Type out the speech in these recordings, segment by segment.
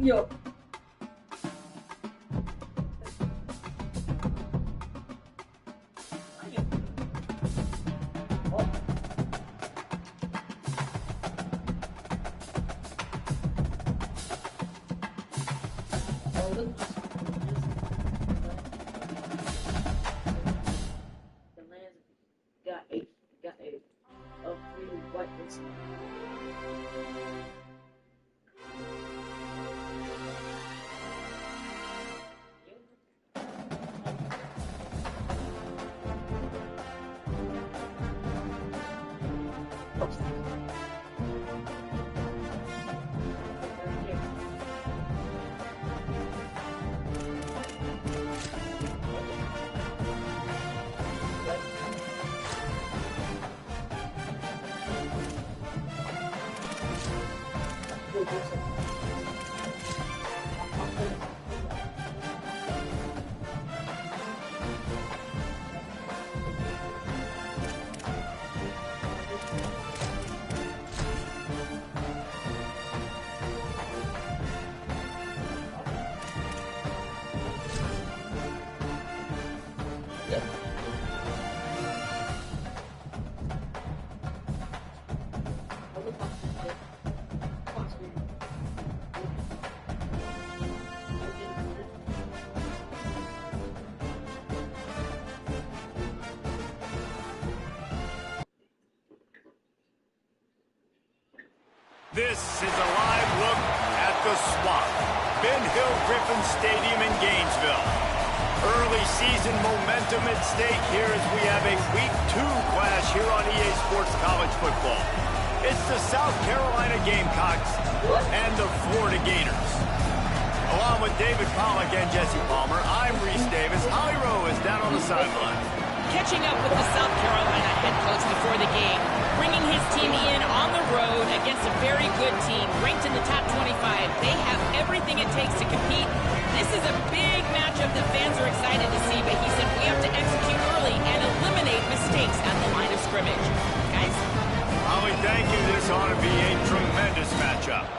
Yo. Got eight of 3 white races. This is a live look at the Swamp, Ben Hill Griffin Stadium in Gainesville. Early season momentum at stake here as we have a Week 2 clash here on EA Sports College Football. It's the South Carolina Gamecocks and the Florida Gators. Along with David Pollack and Jesse Palmer, I'm Reese Davis. Holly Rowe is down on the sideline. Catching up with the South Carolina head coach before the game, bringing his team in on the road against a very good team, ranked in the top 25. They have everything it takes to compete. This is a big matchup that fans are excited to see, but he said we have to execute early and eliminate mistakes at the line of scrimmage. Guys? Holly, thank you. This ought to be a tremendous matchup.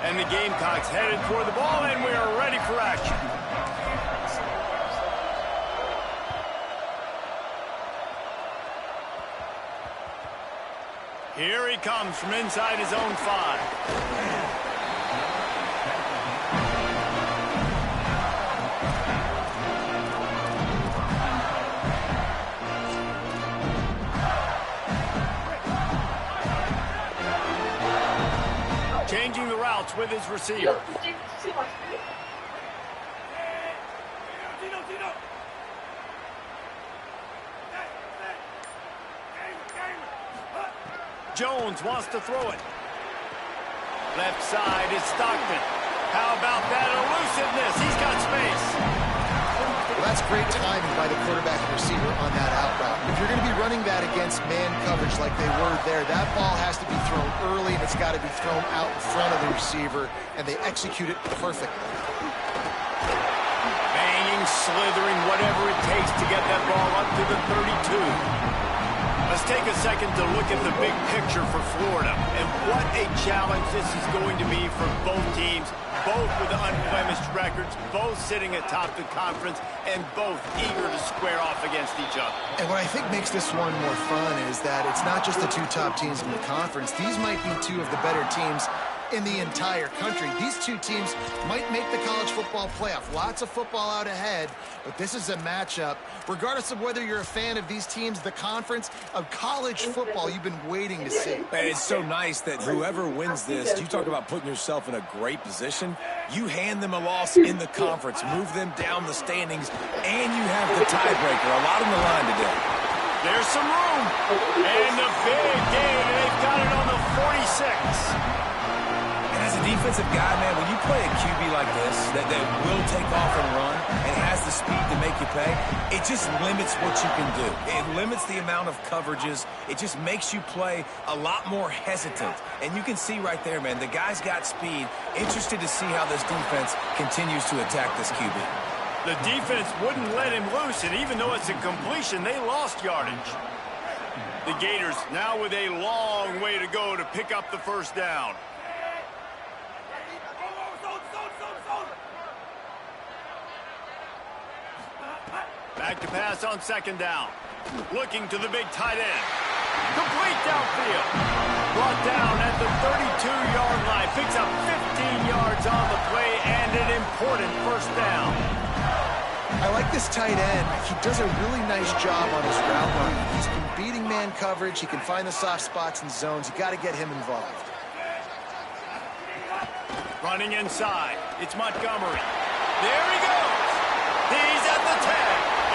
And the Gamecocks headed for the ball, and we are ready for action. Here he comes from inside his own 5. Changing the routes with his receiver. Jones wants to throw it. Left side is Stockton. How about that elusiveness? He's got space. Well, that's great timing by the quarterback and receiver on that out route. If you're going to be running that against man coverage like they were there, that ball has to be thrown early, and it's got to be thrown out in front of the receiver, and they execute it perfectly. Banging, slithering, whatever it takes to get that ball up to the 32. Let's take a second to look at the big picture for Florida, and what a challenge this is going to be for both teams, both with unblemished records, both sitting atop the conference, and both eager to square off against each other. And what I think makes this one more fun is that it's not just the 2 top teams in the conference. These might be 2 of the better teams in the entire country. These 2 teams might make the college football playoff. Lots of football out ahead, but this is a matchup. Regardless of whether you're a fan of these teams, the conference of college football you've been waiting to see. And it's so nice that whoever wins this, you talk about putting yourself in a great position, you hand them a loss in the conference, move them down the standings, and you have the tiebreaker. A lot on the line today. There's some room. And the big game, they've got it on the 46. As a defensive guy, man, when you play a QB like this that will take off and run and has the speed to make you pay, it just limits what you can do. It limits the amount of coverages. It just makes you play a lot more hesitant. And you can see right there, man, the guy's got speed. Interested to see how this defense continues to attack this QB. The defense wouldn't let him loose, and even though it's a completion, they lost yardage. The Gators now with a long way to go to pick up the first down. Back to pass on second down. Looking to the big tight end. Complete downfield. Brought down at the 32-yard line. Picks up 15 yards on the play and an important first down. I like this tight end. He does a really nice job on his route running. He's been beating man coverage. He can find the soft spots and zones. You got to get him involved. Running inside. It's Montgomery. There he goes. He's at the 10.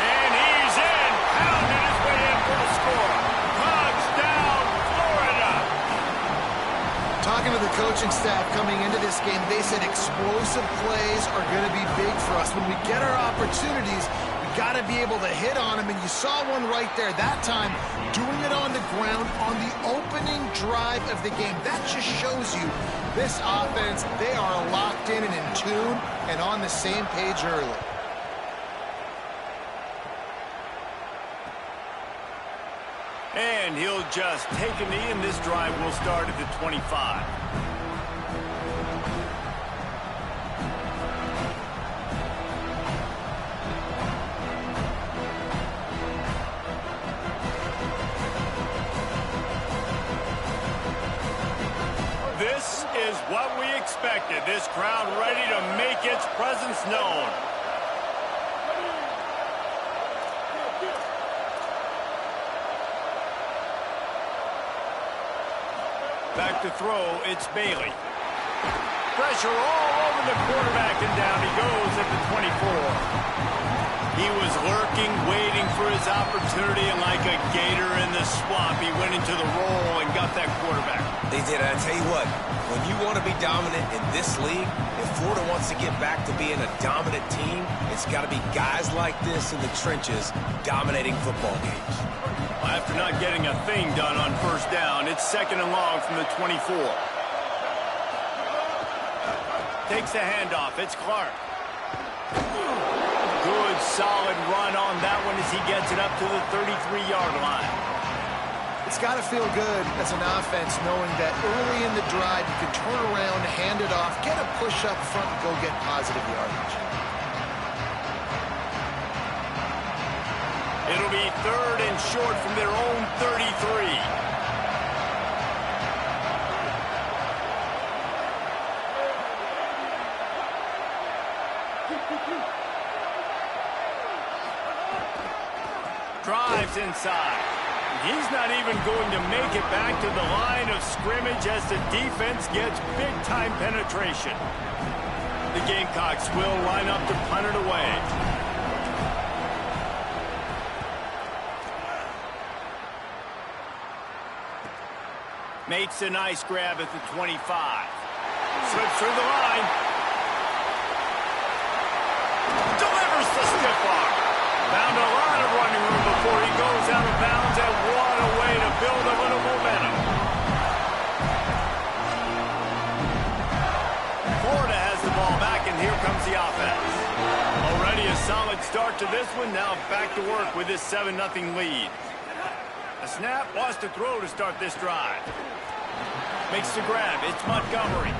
And he's in. Pounded his way in for the score. Touchdown, Florida. Talking to the coaching staff coming into this game, they said explosive plays are going to be big for us. When we get our opportunities, we got to be able to hit on them. And you saw one right there. That time, doing it on the ground on the opening drive of the game. That just shows you this offense, they are locked in and in tune and on the same page early. And he'll just take a knee, and this drive will start at the 25. This is what we expected. This crowd ready to make its presence known. Back to throw, it's Bailey. Pressure all over the quarterback, and down he goes at the 24. He was lurking, waiting for his opportunity, and like a gator in the swamp, he went into the roll and got that quarterback. They did. I tell you what, when you want to be dominant in this league, if Florida wants to get back to being a dominant team, it's got to be guys like this in the trenches dominating football games. After not getting a thing done on first down, it's second and long from the 24. Takes the handoff. It's Clark. Good, solid run on that one as he gets it up to the 33-yard line. It's got to feel good as an offense knowing that early in the drive you can turn around, hand it off, get a push up front, and go get positive yardage. It'll be third and short from their own 33. Drives inside. He's not even going to make it back to the line of scrimmage as the defense gets big-time penetration. The Gamecocks will line up to punt it away. Makes a nice grab at the 25. Slips through the line. Delivers the stiff arm. Found a lot of running room before he goes out of bounds, and what a way to build a little momentum. Florida has the ball back, and here comes the offense. Already a solid start to this one. Now back to work with this 7-0 lead. A snap, wants to throw to start this drive. Makes the grab. It's Montgomery.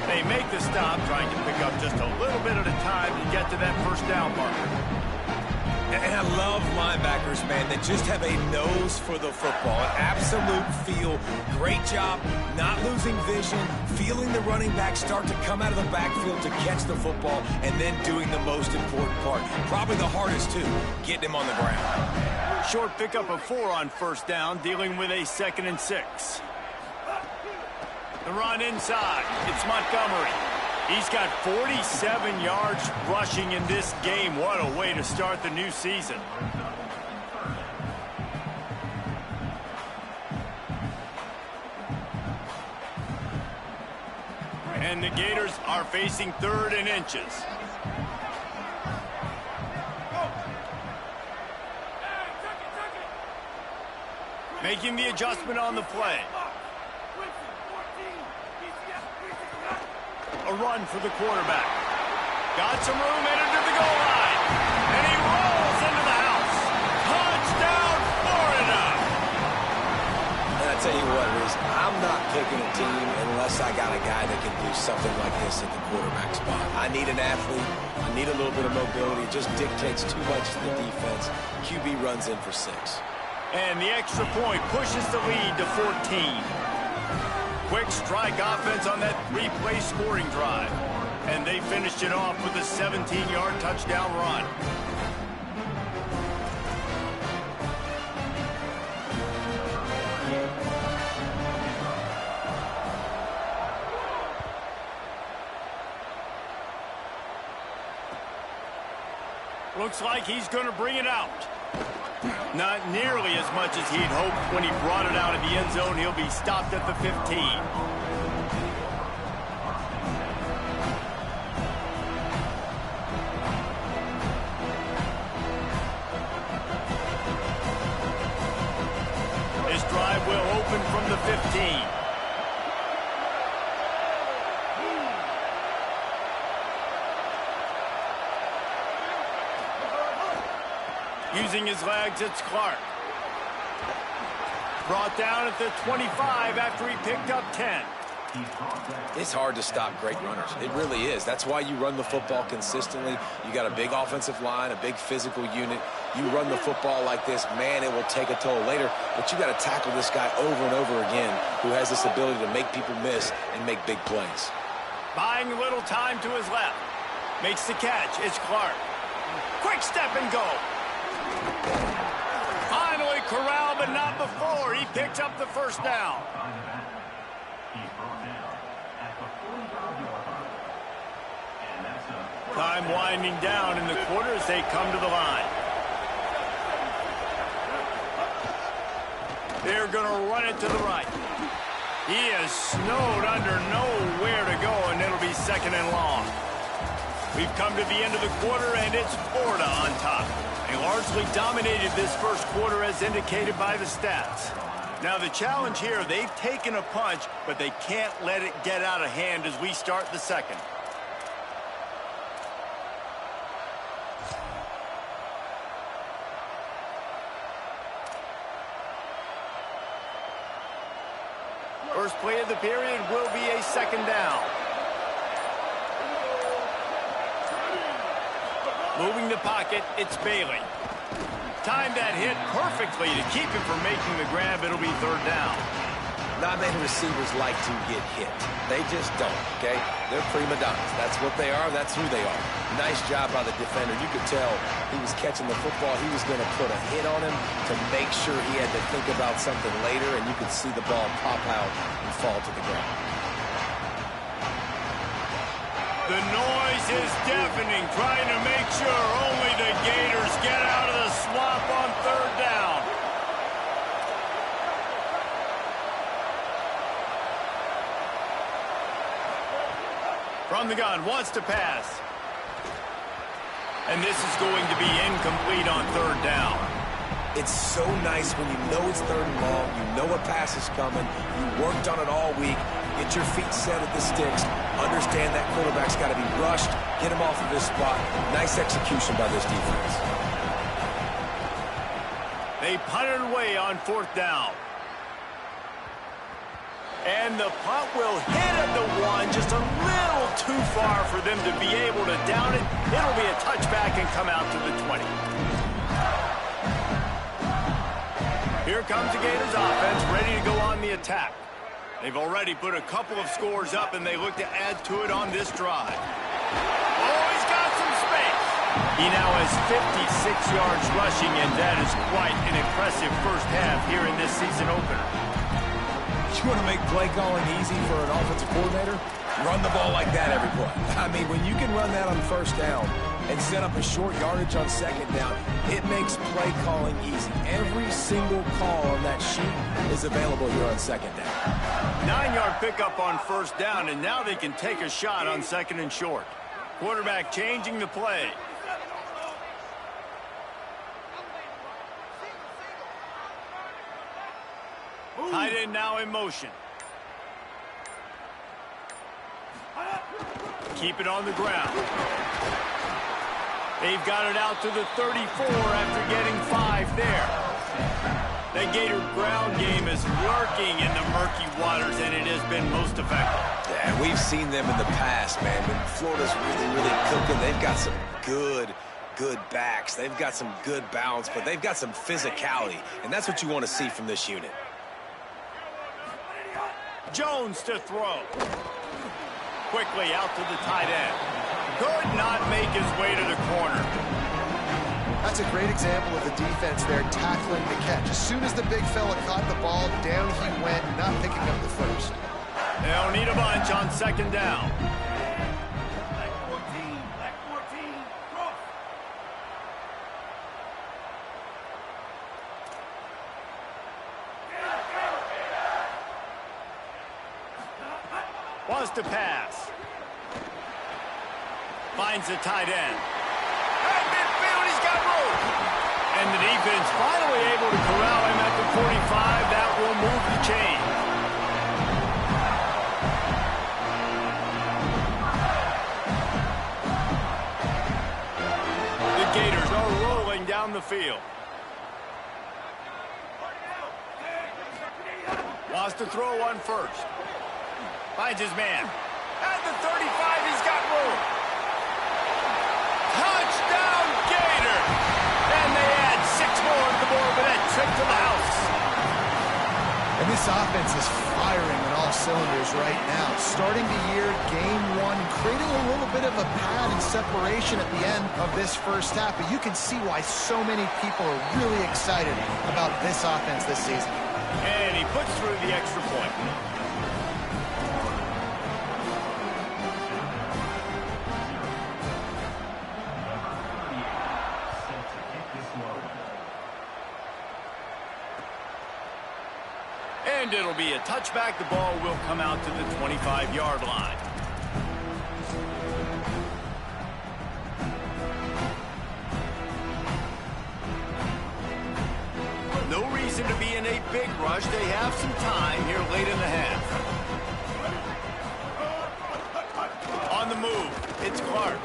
They make the stop, trying to pick up just a little bit at a time to get to that first down marker. And I love linebackers, man, that just have a nose for the football, an absolute feel. Great job not losing vision, feeling the running back start to come out of the backfield to catch the football, and then doing the most important part. Probably the hardest, too, getting him on the ground. Short pickup of 4 on first down, dealing with a 2nd and 6. The run inside. It's Montgomery. He's got 47 yards rushing in this game. What a way to start the new season. And the Gators are facing 3rd and inches. Making the adjustment on the play. A run for the quarterback. Got some room headed to the goal line. And he rolls into the house. Touchdown, Florida! And I tell you what, Reese, I'm not picking a team unless I got a guy that can do something like this at the quarterback spot. I need an athlete. I need a little bit of mobility. It just dictates too much to the defense. QB runs in for 6. And the extra point pushes the lead to 14. Quick strike offense on that 3-play scoring drive. And they finished it off with a 17-yard touchdown run. Looks like he's going to bring it out. Not nearly as much as he'd hoped when he brought it out of the end zone. He'll be stopped at the 15. This drive will open from the 15. Using his legs, it's Clark. Brought down at the 25 after he picked up 10. It's hard to stop great runners. It really is. That's why you run the football consistently. You got a big offensive line, a big physical unit. You run the football like this, man, it will take a toll later. But you got to tackle this guy over and over again who has this ability to make people miss and make big plays. Buying a little time to his left. Makes the catch. It's Clark. Quick step and go. Finally corralled, but not before. He picks up the first down. Time winding down in the quarter as they come to the line. They're going to run it to the right. He is snowed under, nowhere to go, and it'll be second and long. We've come to the end of the quarter, and it's Florida on top. They largely dominated this first quarter as indicated by the stats. Now the challenge here, they've taken a punch, but they can't let it get out of hand as we start the second. First play of the period will be a second down. Moving the pocket, it's Bailey. Timed that hit perfectly to keep him from making the grab. It'll be third down. Not many receivers like to get hit. They just don't, okay? They're prima donnas. That's what they are. That's who they are. Nice job by the defender. You could tell he was catching the football. He was going to put a hit on him to make sure he had to think about something later, and you could see the ball pop out and fall to the ground. The noise is deafening, trying to make sure only the Gators get out of the swamp on third down. From the gun, wants to pass. And this is going to be incomplete on third down. It's so nice when you know it's third and long, you know a pass is coming, you worked on it all week, get your feet set at the sticks, understand that quarterback's got to be rushed, get him off of his spot. Nice execution by this defense. They punted away on fourth down. And the punt will hit at the one, just a little too far for them to be able to down it. It'll be a touchback and come out to the 20. Here comes the Gators offense, ready to go on the attack. They've already put a couple of scores up, and they look to add to it on this drive. Oh, he's got some space. He now has 56 yards rushing, and that is quite an impressive first half here in this season opener. You want to make play calling easy for an offensive coordinator? Run the ball like that every play. I mean, when you can run that on first down and set up a short yardage on second down, it makes play calling easy. Every single call on that sheet is available here on second down. 9-yard pickup on first down, and now they can take a shot on second and short. Quarterback changing the play. Tight end now in motion. keep it on the ground. They've got it out to the 34 after getting 5 there. The Gator ground game is lurking in the murky waters, and it has been most effective. Yeah, we've seen them in the past, man. When Florida's really cooking, they've got some good backs. They've got some good balance, but they've got some physicality, and that's what you want to see from this unit. Jones to throw. Quickly out to the tight end. Could not make his way to the corner. That's a great example of the defense there tackling the catch. As soon as the big fella caught the ball, down he went, not picking up the first. They'll need a bunch on second down. Wants to pass. Finds the tight end. At midfield, he's got room. And the defense finally able to corral him at the 45. That will move the chain. The Gators are rolling down the field. Wants to throw one first. Finds his man. At the 35, he's got room. Touchdown, Gator! And they add 6 more on the board with that trip to the house. And this offense is firing on all cylinders right now. Starting the year, game 1, creating a little bit of a pad and separation at the end of this first half. But you can see why so many people are really excited about this offense this season. And he puts through the extra point. And it'll be a touchback. The ball will come out to the 25-yard line. No reason to be in a big rush. They have some time here late in the half. On the move, it's Clark.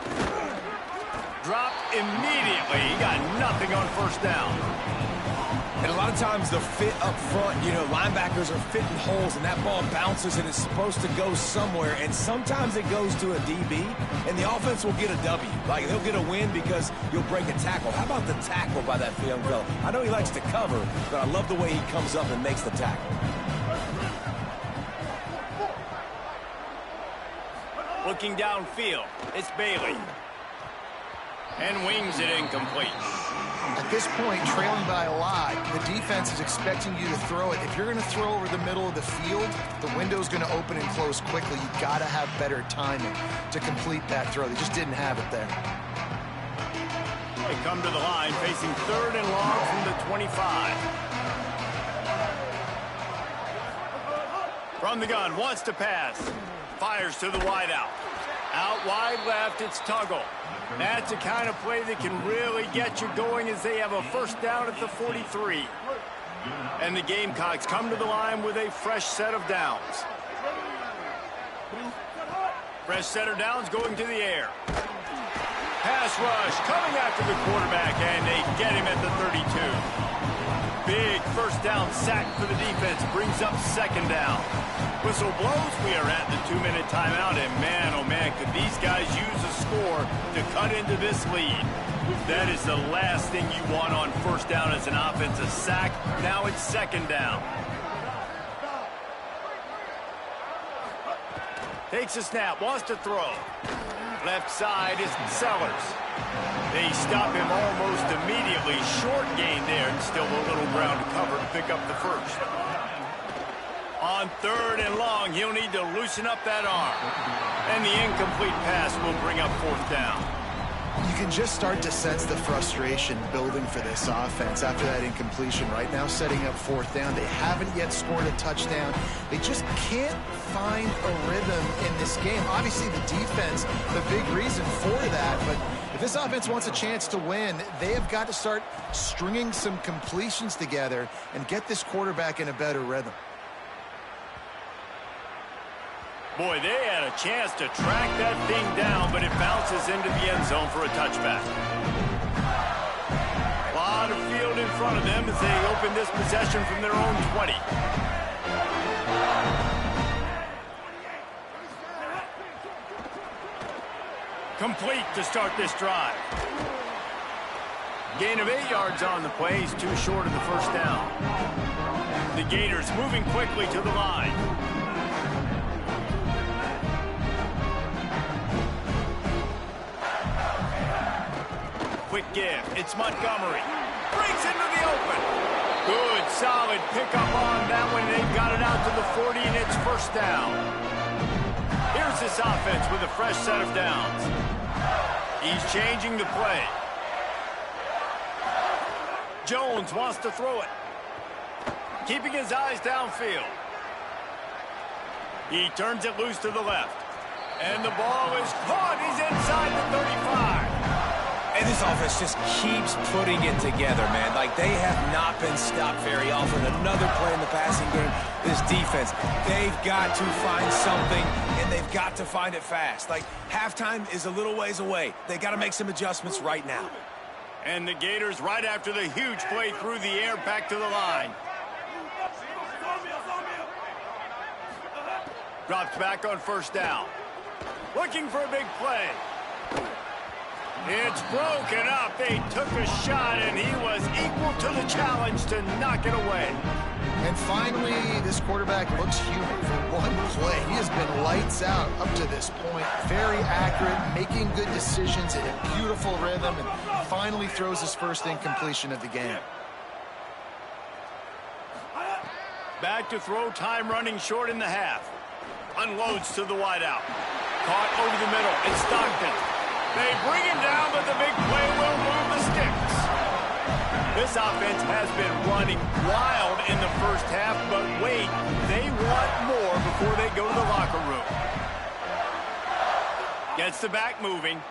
Dropped immediately. He got nothing on first down. And a lot of times the fit up front, you know, linebackers are fitting holes, and that ball bounces, and it's supposed to go somewhere, and sometimes it goes to a DB, and the offense will get a W. Like, they'll get a win because you'll break a tackle. How about the tackle by that young fellow? I know he likes to cover, but I love the way he comes up and makes the tackle. Looking downfield, it's Bailey. And wings it incomplete. At this point, trailing by a lot, the defense is expecting you to throw it. If you're going to throw over the middle of the field, the window's going to open and close quickly. You've got to have better timing to complete that throw. They just didn't have it there. They come to the line, facing 3rd and long from the 25. From the gun, wants to pass. Fires to the wideout. Out wide left, it's Tuggle. That's the kind of play that can really get you going as they have a first down at the 43. And the Gamecocks come to the line with a fresh set of downs. Fresh set of downs going to the air. Pass rush coming after the quarterback, and they get him at the 32. Big first down sack for the defense, brings up second down. Whistle blows, we are at the 2-minute timeout, and man, oh man, could these guys use a score to cut into this lead. That is the last thing you want on first down as an offensive sack. Now it's second down. Takes a snap, wants to throw. Left side is Sellers. They stop him almost immediately. Short gain there, and still a little ground to cover to pick up the first. On 3rd and long, he'll need to loosen up that arm. And the incomplete pass will bring up 4th down. You can just start to sense the frustration building for this offense after that incompletion. Right now, setting up 4th down. They haven't yet scored a touchdown. They just can't find a rhythm in this game. Obviously, the defense, the big reason for that. But if this offense wants a chance to win, they have got to start stringing some completions together and get this quarterback in a better rhythm. Boy, they had a chance to track that thing down, but it bounces into the end zone for a touchback. A lot of field in front of them as they open this possession from their own 20. Complete to start this drive. Gain of 8 yards on the play. He's too short of the first down. The Gators moving quickly to the line. Quick give. It's Montgomery. Brings into the open. Good, solid pickup on that one. They've got it out to the 40, and it's first down. Here's this offense with a fresh set of downs. He's changing the play. Jones wants to throw it. Keeping his eyes downfield. He turns it loose to the left. And the ball is caught. He's inside the 35. And this offense just keeps putting it together, man. Like, they have not been stopped very often. Another play in the passing game. This defense, they've got to find something, and they've got to find it fast. Like, halftime is a little ways away. They got to make some adjustments right now. And the Gators, right after the huge play through the air, back to the line. Drops back on first down. Looking for a big play. It's broken up. They took a shot, and he was equal to the challenge to knock it away. And finally, this quarterback looks human for one play. He has been lights out up to this point. Very accurate, making good decisions in a beautiful rhythm, and finally throws his first incompletion of the game. Back to throw, time running short in the half. Unloads to the wideout. Caught over the middle. It's Stockton. They bring him down, but the big play will move the sticks. This offense has been running wild in the first half, but wait, they want more before they go to the locker room. Gets the back moving.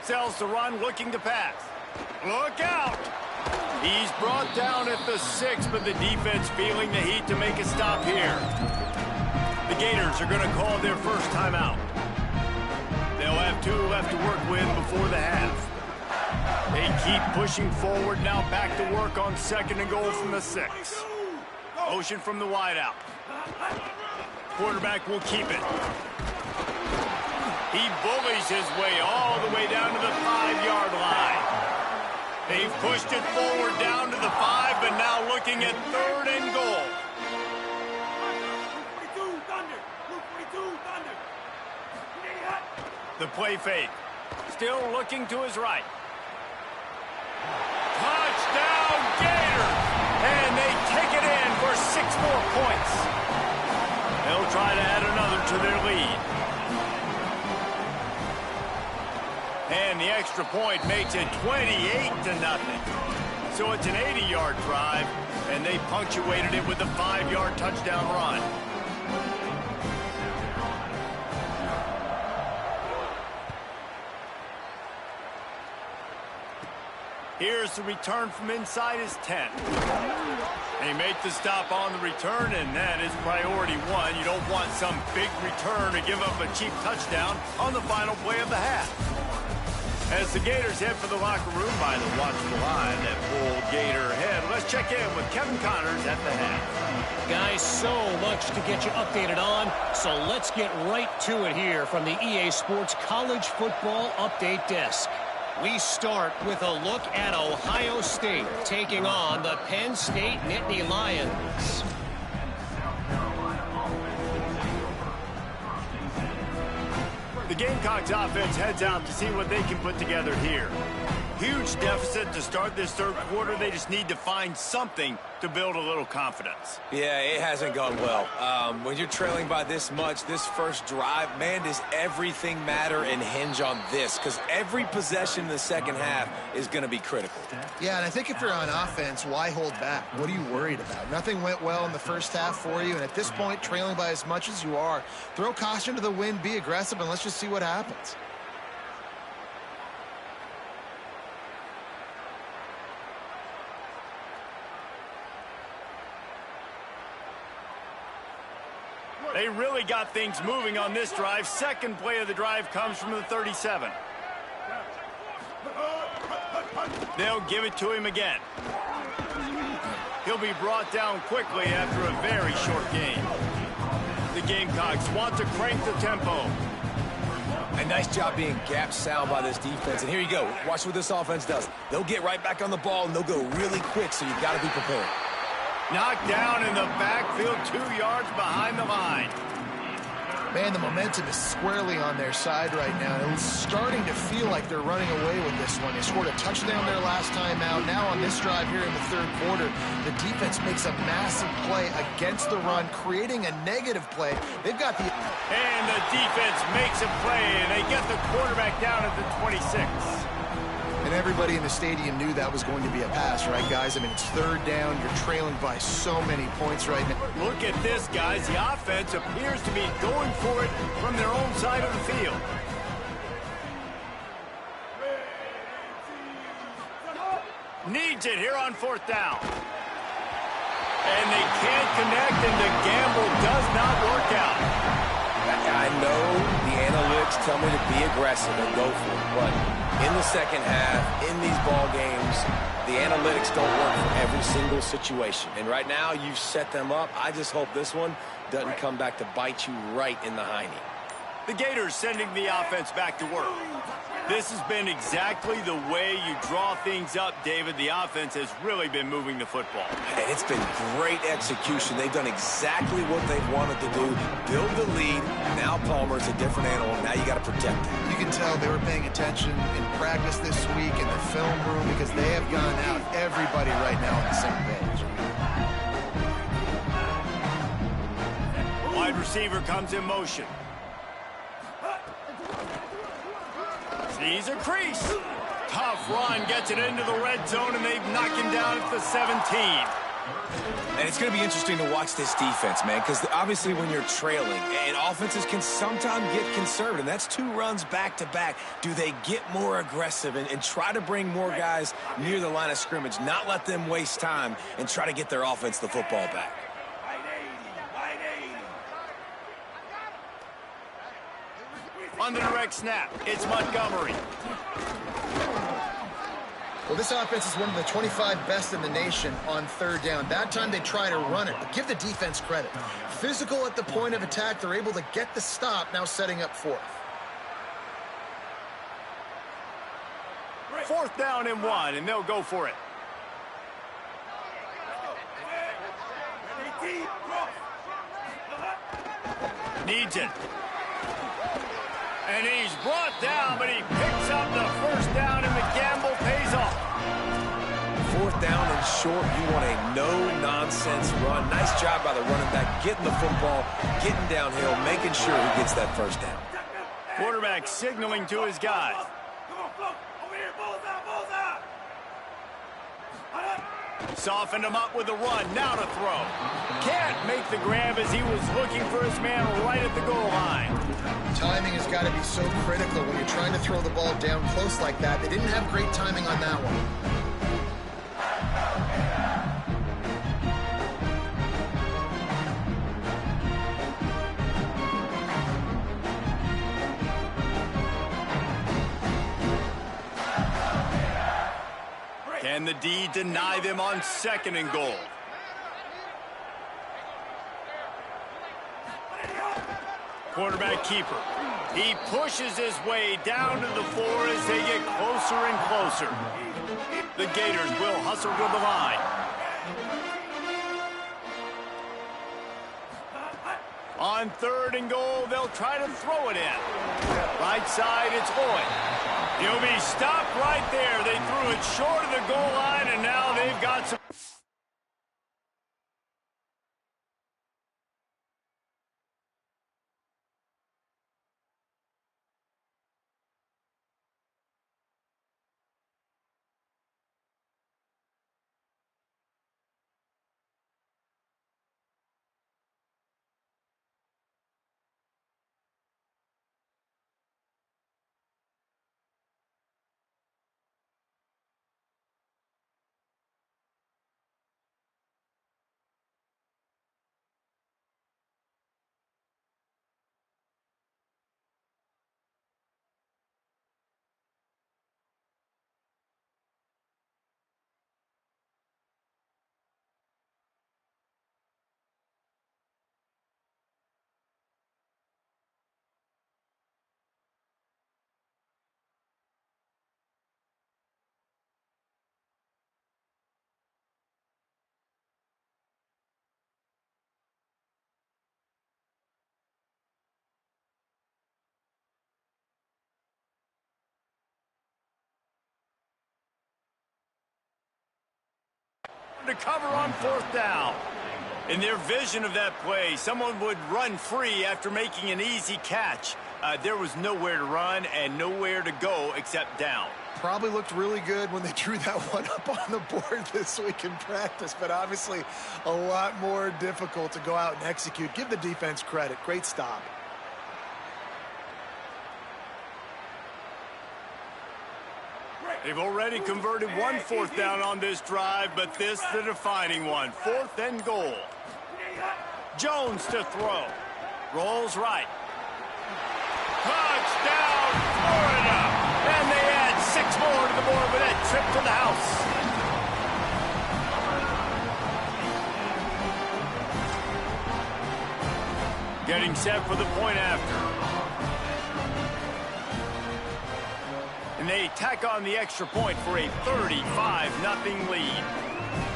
Sells the run, looking to pass. Look out! He's brought down at the 6, but the defense feeling the heat to make a stop here. The Gators are going to call their first timeout. They'll have 2 left to work with before the half. They keep pushing forward, now back to work on 2nd and goal from the 6. Motion from the wideout. Quarterback will keep it. He bullies his way all the way down to the 5-yard line. They've pushed it forward down to the 5, but now looking at 3rd and goal. The play fake. Still looking to his right. Touchdown Gators! And they take it in for 6 more points. They'll try to add another to their lead. And the extra point makes it 28-0. So it's an 80-yard drive, and they punctuated it with a 5-yard touchdown run. Here's the return from inside his 10. They make the stop on the return, and that is priority 1. You don't want some big return to give up a cheap touchdown on the final play of the half. As the Gators head for the locker room by the watchful eye that pulled Gator ahead, let's check in with Kevin Connors at the half. Guys, so much to get you updated on, so let's get right to it here from the EA Sports College Football Update Desk. We start with a look at Ohio State taking on the Penn State Nittany Lions. The Gamecocks offense heads out to see what they can put together here. Huge deficit to start this 3rd quarter. They just need to find something to build a little confidence. Yeah, it hasn't gone well. When you're trailing by this much, this first drive, man, does everything matter and hinge on this? Because every possession in the second half is going to be critical. Yeah, and I think if you're on offense, why hold back? What are you worried about? Nothing went well in the first half for you, and at this point, trailing by as much as you are, throw caution to the wind, be aggressive, and let's just see what happens. They really got things moving on this drive. Second play of the drive comes from the 37. They'll give it to him again. He'll be brought down quickly after a very short game. The Gamecocks want to crank the tempo. A nice job being gap sound by this defense. And here you go. Watch what this offense does. They'll get right back on the ball, and they'll go really quick, so you've got to be prepared. Knocked down in the backfield, 2 yards behind the line. Man, the momentum is squarely on their side right now. It's starting to feel like they're running away with this one. They scored a touchdown their last time out. Now on this drive here in the third quarter, the defense makes a massive play against the run, creating a negative play. They've got the... And the defense makes a play, and they get the quarterback down at the 26. And everybody in the stadium knew that was going to be a pass, right, guys? I mean, it's third down. You're trailing by so many points right now. Look at this, guys. The offense appears to be going for it from their own side of the field. Needs it here on fourth down. And they can't connect, and the gamble does not work out. I know the analytics tell me to be aggressive and go for it, but in the second half, in these ball games, the analytics don't work for every single situation. And right now, you've set them up. I just hope this one doesn't come back to bite you right in the hiney. The Gators sending the offense back to work. This has been exactly the way you draw things up, David. The offense has really been moving the football. And it's been great execution. They've done exactly what they've wanted to do. Build the lead. Now Palmer's a different animal. Now you got to protect him. You can tell they were paying attention in practice this week in the film room because they have gone out, everybody right now on the same page. Wide receiver comes in motion. Sees a crease. Tough run, gets it into the red zone, and they've knocked him down at the 17. And it's going to be interesting to watch this defense, man, because obviously when you're trailing, and offenses can sometimes get conservative. That's 2 runs back-to-back. Do they get more aggressive and try to bring more guys near the line of scrimmage, not let them waste time, and try to get their offense the football back? On the direct snap, it's Montgomery. Well, this offense is one of the 25 best in the nation on third down. That time they try to run it, but give the defense credit. Physical at the point of attack, they're able to get the stop, now setting up fourth. Fourth down and 1, and they'll go for it. Needs it. And he's brought down, but he picks up the first down, and the gamble pays off. Fourth down and short, you want a no-nonsense run. Nice job by the running back, getting the football, getting downhill, making sure he gets that first down. Quarterback signaling to his guys. Softened him up with the run, now to throw. Can't make the grab as he was looking for his man right at the goal line. Timing has got to be so critical when you're trying to throw the ball down close like that. They didn't have great timing on that one. Can the D deny them on second and goal? Quarterback keeper. He pushes his way down to the 4 as they get closer and closer. The Gators will hustle to the line. On third and goal, they'll try to throw it in. Right side, it's Hoy. He'll be stopped right there. They threw it short of the goal line, and now they've got some... to cover on 4th down. In their vision of that play, someone would run free after making an easy catch. There was nowhere to run and nowhere to go except down. Probably looked really good when they drew that one up on the board this week in practice, but obviously a lot more difficult to go out and execute. Give the defense credit. Great stop. They've already converted one 4th down on this drive, but this the defining one. 4th and goal. Jones to throw. Rolls right. Touchdown, Florida! And they add 6 more to the board with that trip to the house. Getting set for the point after. And they tack on the extra point for a 35-0 lead.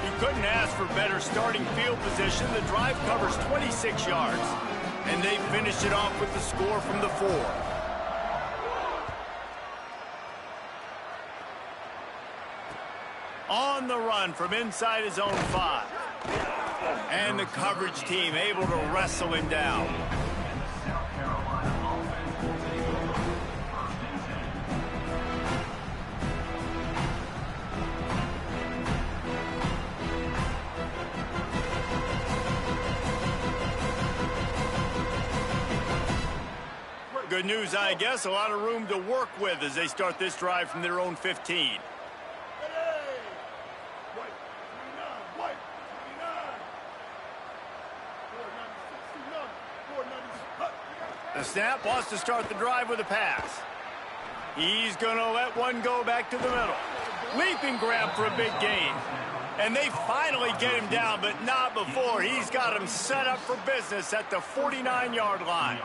You couldn't ask for better starting field position. The drive covers 26 yards. And they finished it off with the score from the 4. On the run from inside his own 5. And the coverage team able to wrestle him down. Good news, I guess. A lot of room to work with as they start this drive from their own 15. The snap wants to start the drive with a pass. He's going to let one go back to the middle. Leaping grab for a big gain. And they finally get him down, but not before. He's got him set up for business at the 49-yard line.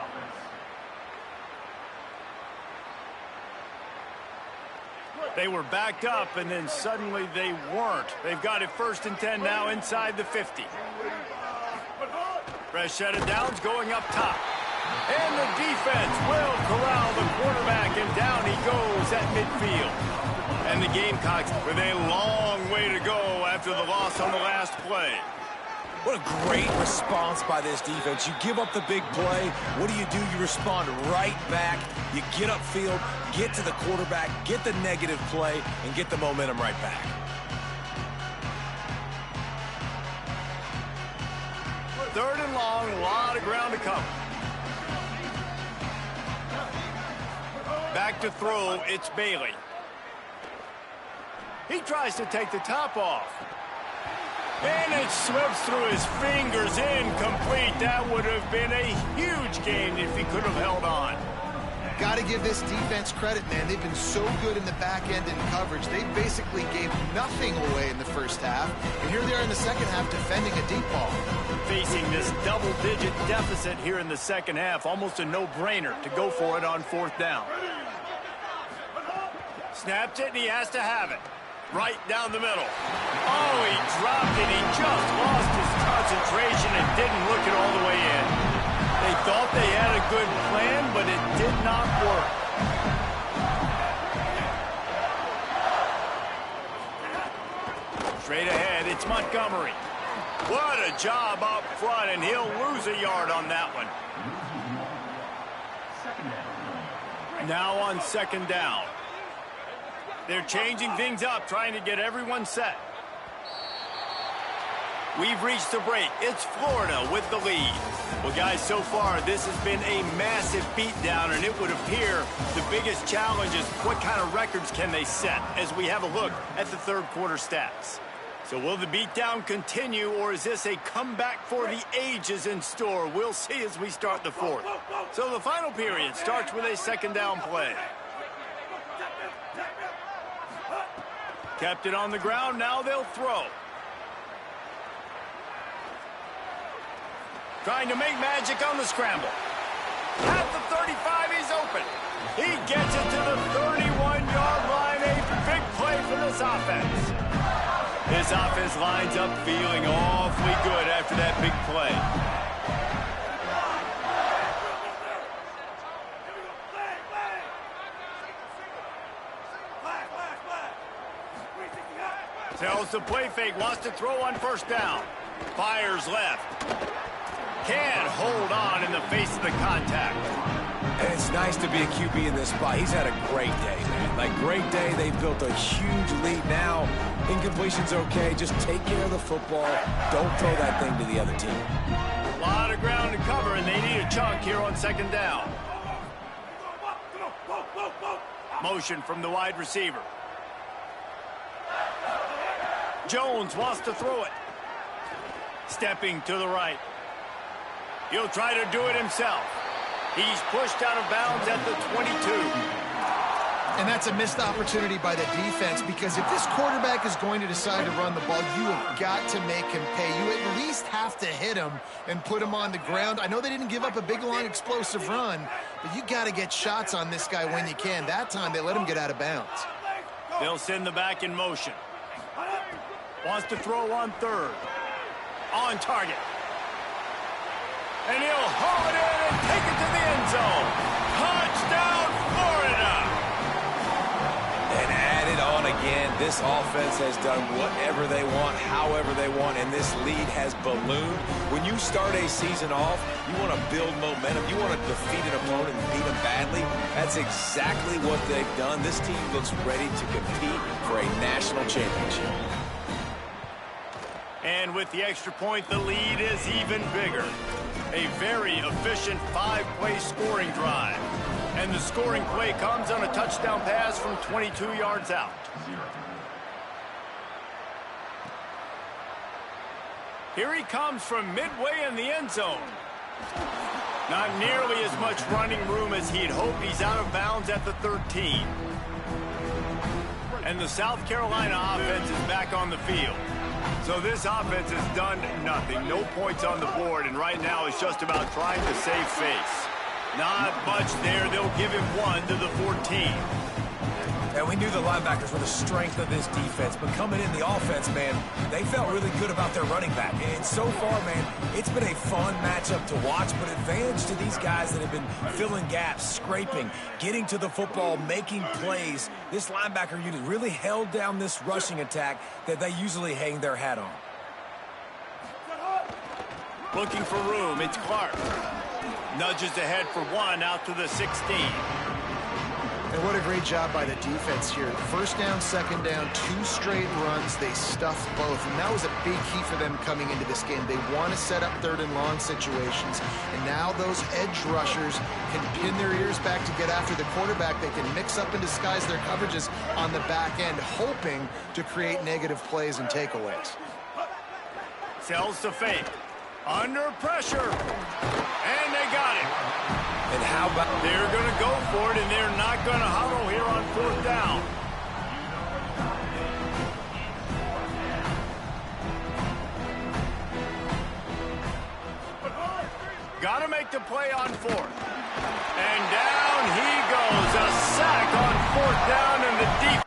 They were backed up, and then suddenly they weren't. They've got it 1st and 10 now inside the 50. Fresh set of downs going up top. And the defense will corral the quarterback, and down he goes at midfield. And the Gamecocks with a long way to go after the loss on the last play. What a great response by this defense. You give up the big play. What do? You respond right back. You get upfield, get to the quarterback, get the negative play, and get the momentum right back. Third and long, a lot of ground to cover. Back to throw, it's Bailey. He tries to take the top off. And it slips through his fingers, incomplete. That would have been a huge gain if he could have held on. Got to give this defense credit, man. They've been so good in the back end in coverage. They basically gave nothing away in the first half. And here they are in the second half defending a deep ball. Facing this double-digit deficit here in the second half, almost a no-brainer to go for it on 4th down. Snapped it, and he has to have it. Right down the middle. Oh, he dropped it. He just lost his concentration and didn't look it all the way in. They thought they had a good plan, but it did not work. Straight ahead, it's Montgomery. What a job up front, and he'll lose a yard on that one. Now on 2nd down. They're changing things up, trying to get everyone set. We've reached the break. It's Florida with the lead. Well, guys, so far, this has been a massive beatdown, and it would appear the biggest challenge is what kind of records can they set as we have a look at the 3rd quarter stats. So will the beatdown continue, or is this a comeback for the ages in store? We'll see as we start the 4th. So the final period starts with a 2nd down play. Kept it on the ground, now they'll throw. Trying to make magic on the scramble. At the 35, he's open. He gets it to the 31-yard line. A big play for this offense. This offense lines up feeling awfully good after that big play. Tells the play fake, wants to throw on first down. Fires left. Can't hold on in the face of the contact. And it's nice to be a QB in this spot. He's had a great day, man. Like, great day. They've built a huge lead now. Incompletion's okay. Just take care of the football. Don't throw that thing to the other team. A lot of ground to cover, and they need a chunk here on second down. Motion from the wide receiver. Jones wants to throw it. Stepping to the right. He'll try to do it himself. He's pushed out of bounds at the 22. And that's a missed opportunity by the defense, because if this quarterback is going to decide to run the ball, you have got to make him pay. You at least have to hit him and put him on the ground. I know they didn't give up a big, long, explosive run, but you got to get shots on this guy when you can. That time, they let him get out of bounds. They'll send the back in motion. Wants to throw on third. On target. And he'll haul it in and take it to the end zone. Touchdown, Florida! And add it on again. This offense has done whatever they want, however they want, and this lead has ballooned. When you start a season off, you want to build momentum. You want to defeat an opponent and beat them badly. That's exactly what they've done. This team looks ready to compete for a national championship. And with the extra point, the lead is even bigger. A very efficient 5-play scoring drive. And the scoring play comes on a touchdown pass from 22 yards out. Here he comes from midway in the end zone. Not nearly as much running room as he'd hoped. He's out of bounds at the 13. And the South Carolina offense is back on the field. So this offense has done nothing. No points on the board, and right now it's just about trying to save face. Not much there. They'll give him one to the 14. And we knew the linebackers were the strength of this defense, but coming in the offense, man, they felt really good about their running back. And so far, man, it's been a fun matchup to watch, but advantage to these guys that have been filling gaps, scraping, getting to the football, making plays. This linebacker unit really held down this rushing attack that they usually hang their hat on. Looking for room, it's Clark. Nudges ahead for one out to the 16. And what a great job by the defense here. First down, second down, 2 straight runs. They stuffed both, and that was a big key for them coming into this game. They want to set up third and long situations, and now those edge rushers can pin their ears back to get after the quarterback. They can mix up and disguise their coverages on the back end, hoping to create negative plays and takeaways. Sells to fake. Under pressure. And they got it. And how about... They're going to go for it, and they're not going to huddle here on fourth down. Got to make the play on fourth. And down he goes. A sack on fourth down, and the